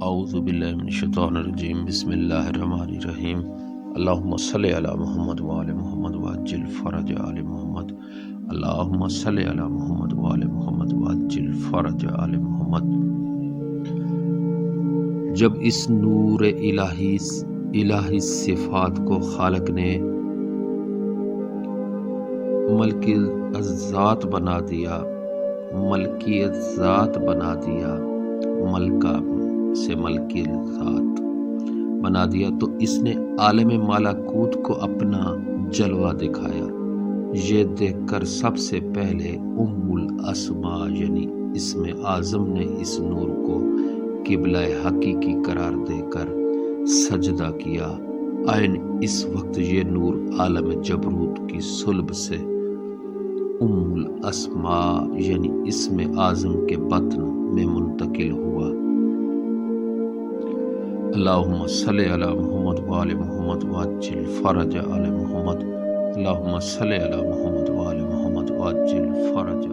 اعوذ باللہ من الشیطان الرجیم بسم اللہ الرحمن الرحیم اللہم صلی علی محمد وآل محمد وعجل فرج آل محمد اللہم صلی علی محمد وآل محمد وعجل فرج آل محمد۔ جب اس نور الہی صفات کو خالق نے ملکی ذات بنا دیا، ملکہ سے ملکی ذات بنا دیا، تو اس نے عالم ملکوت کو اپنا جلوہ دکھایا۔ یہ دیکھ کر سب سے پہلے ام الاسماء یعنی اسم اعظم نے اس نور کو قبلہ حقیقی قرار دے کر سجدہ کیا۔ عین اس وقت یہ نور عالم جبروت کی صلب سے ام الاسماء یعنی اسم اعظم کے بطن میں منتقل ہوا۔ اللہم صلی علی محمد وآل محمد وعجل فرج آل محمد۔ اللہم صلی علی محمد وآل محمد وعجل فرج